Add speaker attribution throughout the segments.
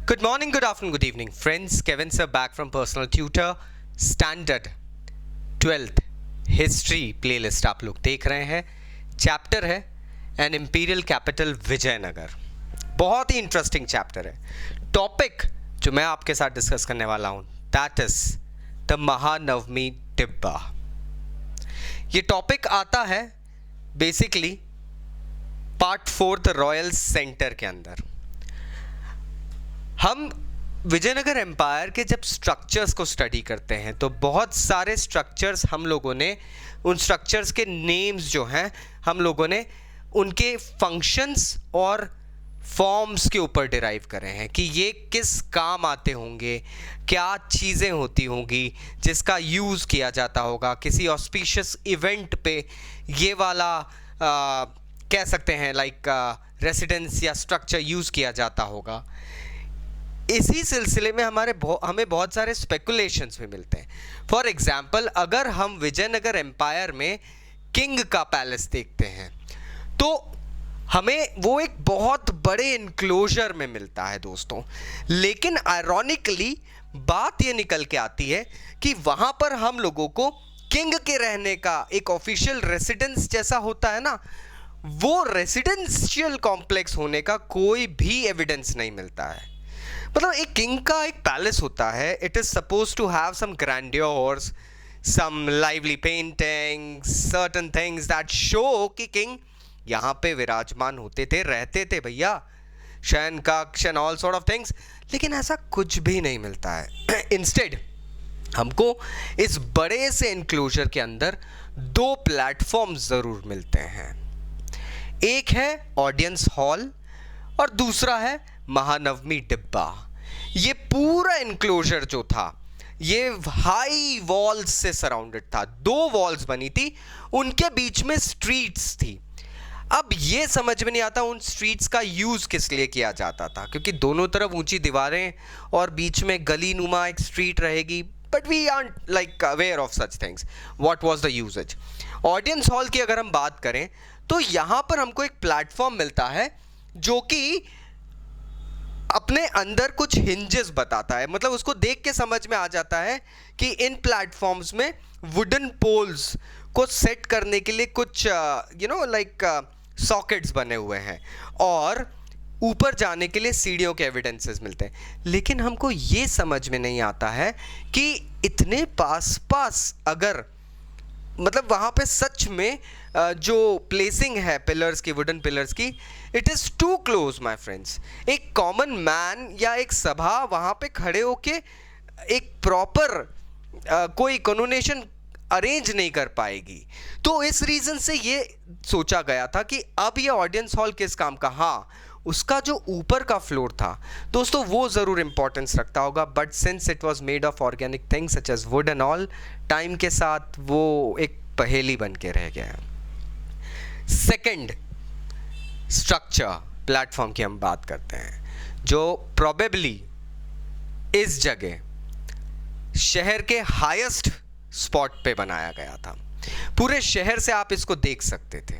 Speaker 1: Good morning, good afternoon, good evening, friends. Kevin sir back from Personal Tutor Standard 12th history playlist आप लोग देख रहे हैं। Chapter है एन इम्पीरियल कैपिटल विजयनगर। बहुत ही इंटरेस्टिंग चैप्टर है। टॉपिक जो मैं आपके साथ डिस्कस करने वाला हूं दैट इज द महानवमी डिब्बा। ये टॉपिक आता है basically part 4 the royal centre के अंदर। हम विजयनगर एम्पायर के जब स्ट्रक्चर्स को स्टडी करते हैं तो बहुत सारे स्ट्रक्चर्स हम लोगों ने उन स्ट्रक्चर्स के नेम्स जो हैं हम लोगों ने उनके फंक्शंस और फॉर्म्स के ऊपर डिराइव करे हैं कि ये किस काम आते होंगे, क्या चीज़ें होती होंगी जिसका यूज़ किया जाता होगा, किसी ऑस्पिशियस इवेंट पे ये वाला कह सकते हैं लाइक रेसिडेंस या स्ट्रक्चर यूज़ किया जाता होगा। इसी सिलसिले में हमें बहुत सारे स्पेकुलेशंस भी मिलते हैं। फॉर एग्जाम्पल, अगर हम विजयनगर एम्पायर में किंग का पैलेस देखते हैं तो हमें वो एक बहुत बड़े इनक्लोजर में मिलता है दोस्तों। लेकिन आयरॉनिकली बात ये निकल के आती है कि वहाँ पर हम लोगों को किंग के रहने का एक ऑफिशियल रेसिडेंस जैसा होता है ना, वो रेसिडेंशियल कॉम्प्लेक्स होने का कोई भी एविडेंस नहीं मिलता है। मतलब एक किंग का एक पैलेस होता है, it is suppose to have some grandeurs, some lively paintings, certain things that show कि किंग यहाँ पे विराजमान होते थे, रहते थे भैया, शयन कक्ष and all sort of things. लेकिन ऐसा कुछ भी नहीं मिलता है। इंस्टेड हमको इस बड़े से एनक्लोजर के अंदर दो प्लेटफॉर्म्स जरूर मिलते हैं। एक है ऑडियंस हॉल और दूसरा है महानवमी डिब्बा। ये पूरा एनक्लोजर जो था ये हाई वॉल्स से सराउंडेड था। दो वॉल्स बनी थी, उनके बीच में स्ट्रीट्स थी। अब ये समझ में नहीं आता उन स्ट्रीट्स का यूज किस लिए किया जाता था, क्योंकि दोनों तरफ ऊंची दीवारें और बीच में गली नुमा एक स्ट्रीट रहेगी। But we aren't like aware of such things. What was the uses? Audience hall की अगर हम बात करें तो यहां पर हमको एक प्लेटफॉर्म मिलता है जो कि अपने अंदर कुछ हिंजेस बताता है। मतलब उसको देख के समझ में आ जाता है कि इन प्लेटफॉर्म्स में वुडन पोल्स को सेट करने के लिए कुछ लाइक सॉकेट्स बने हुए हैं और ऊपर जाने के लिए सीढ़ियों के एविडेंसेस मिलते हैं। लेकिन हमको ये समझ में नहीं आता है कि इतने पास पास अगर मतलब वहाँ पे सच में जो प्लेसिंग है पिलर्स की, वुडन पिलर्स की, it is too close my friends. एक कॉमन मैन या एक सभा वहाँ पे खड़े होके एक प्रॉपर कोई कन्वर्सेशन अरेंज नहीं कर पाएगी। तो इस रीज़न से ये सोचा गया था कि अब ये ऑडियंस हॉल किस काम का, हाँ उसका जो ऊपर का फ्लोर था दोस्तों वो ज़रूर इंपॉर्टेंस रखता होगा। But since it was made of organic things such as wood and all, time के साथ वो एक पहेली बन के रह गया। सेकंड स्ट्रक्चर प्लेटफॉर्म की हम बात करते हैं जो प्रोबेबली इस जगह शहर के हाईएस्ट स्पॉट पे बनाया गया था। पूरे शहर से आप इसको देख सकते थे।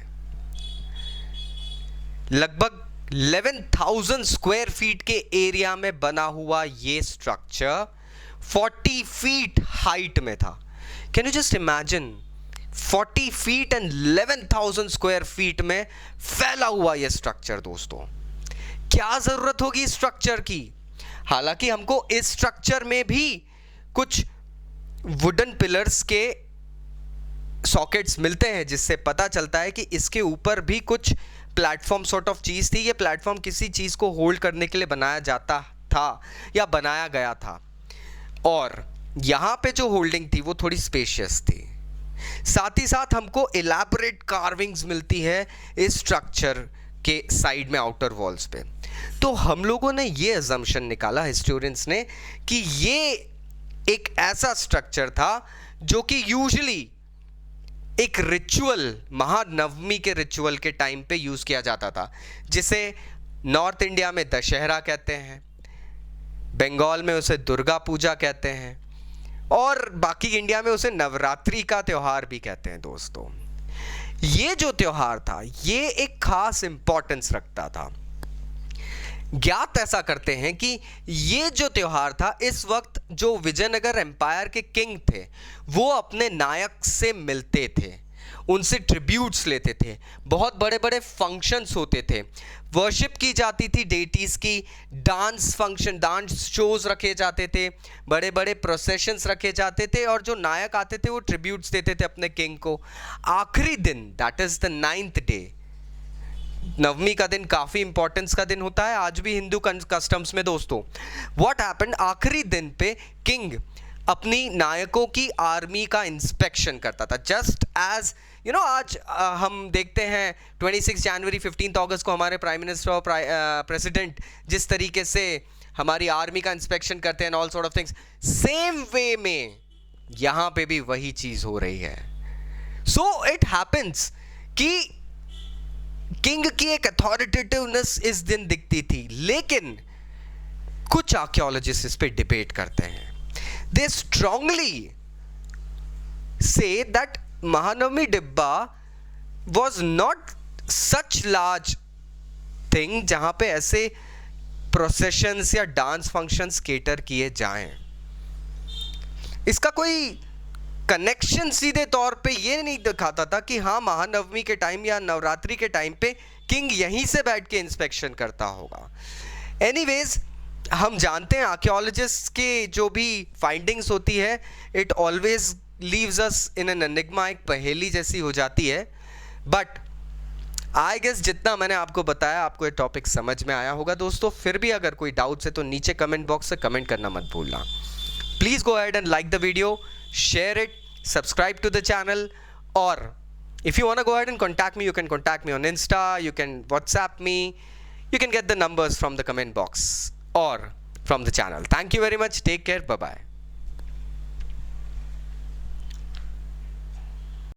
Speaker 1: लगभग 11,000 स्क्वायर फीट के एरिया में बना हुआ ये स्ट्रक्चर 40 फीट हाइट में था। Can you just imagine 40 feet and 11,000 square feet में फैला हुआ ये स्ट्रक्चर। दोस्तों क्या जरूरत होगी इस स्ट्रक्चर की? हालांकि हमको इस स्ट्रक्चर में भी कुछ वुडन पिलर्स के सॉकेट्स मिलते हैं जिससे पता चलता है कि इसके ऊपर भी कुछ प्लेटफॉर्म सॉर्ट ऑफ चीज़ थी। ये प्लेटफॉर्म किसी चीज़ को होल्ड करने के लिए बनाया जाता था या बनाया गया था, और यहाँ पे जो होल्डिंग थी वो थोड़ी स्पेशियस थी। साथ ही साथ हमको इलैबोरेट कार्विंग्स मिलती है इस स्ट्रक्चर के साइड में आउटर वॉल्स पे। तो हम लोगों ने ये अजम्पशन निकाला, हिस्टोरियंस ने, कि ये एक ऐसा स्ट्रक्चर था जो कि यूजुअली एक रिचुअल, महानवमी के रिचुअल के टाइम पे यूज किया जाता था, जिसे नॉर्थ इंडिया में दशहरा कहते हैं, बंगाल में उसे दुर्गा पूजा कहते हैं और बाकी इंडिया में उसे नवरात्रि का त्यौहार भी कहते हैं। दोस्तों ये जो त्यौहार था ये एक खास इंपॉर्टेंस रखता था। ज्ञात ऐसा करते हैं कि ये जो त्यौहार था, इस वक्त जो विजयनगर एम्पायर के किंग थे वो अपने नायक से मिलते थे, उनसे ट्रिब्यूट्स लेते थे, बहुत बड़े बड़े फंक्शंस होते थे, वर्शिप की जाती थी डेटीज़ की, डांस फंक्शन, डांस शोज रखे जाते थे, बड़े बड़े प्रोसेशंस रखे जाते थे, और जो नायक आते थे वो ट्रिब्यूट्स देते थे अपने किंग को। आखिरी दिन, that is the 9th day, Navami का दिन काफ़ी इंपॉर्टेंस का दिन होता है आज भी हिंदू कस्टम्स में दोस्तों। व्हाट हैपेंड, आखिरी दिन पे किंग अपनी नायकों की आर्मी का इंस्पेक्शन करता था, जस्ट एज यू नो आज हम देखते हैं 26 जनवरी 15 अगस्त को हमारे प्राइम मिनिस्टर और प्रेसिडेंट जिस तरीके से हमारी आर्मी का इंस्पेक्शन करते हैं, all sort of things, same way में यहाँ पे भी वही चीज़ हो रही है। सो इट हैपेंस कि किंग की एक अथॉरिटेटिवनेस इस दिन दिखती थी, लेकिन कुछ आर्कियोलॉजिस्ट इस पे डिबेट करते हैं। दे स्ट्रांगली से दैट महानवमी डिब्बा was not such large thing जहां पे ऐसे प्रोसेशंस या डांस फंक्शंस केटर किए जाएं। इसका कोई कनेक्शन सीधे तौर पे ये नहीं दिखाता था कि हाँ महानवमी के टाइम या नवरात्रि के टाइम पे किंग यहीं से बैठ के इंस्पेक्शन करता होगा। एनीवेज, हम जानते हैं आर्कियोलॉजिस्ट के जो भी फाइंडिंग्स होती है, it always leaves us in an enigma, एक पहेली जैसी हो जाती है। बट आई गेस जितना मैंने आपको बताया आपको ये टॉपिक समझ में आया होगा दोस्तों। फिर भी अगर कोई डाउट्स है तो नीचे कमेंट बॉक्स से कमेंट करना मत भूलना। Please go ahead and like the video, share it, subscribe to the channel, or if you want to go ahead and contact me, you can contact me on Insta, you can WhatsApp me, you can get the numbers from the comment box or from the channel. Thank you very much. Take care. Bye-bye.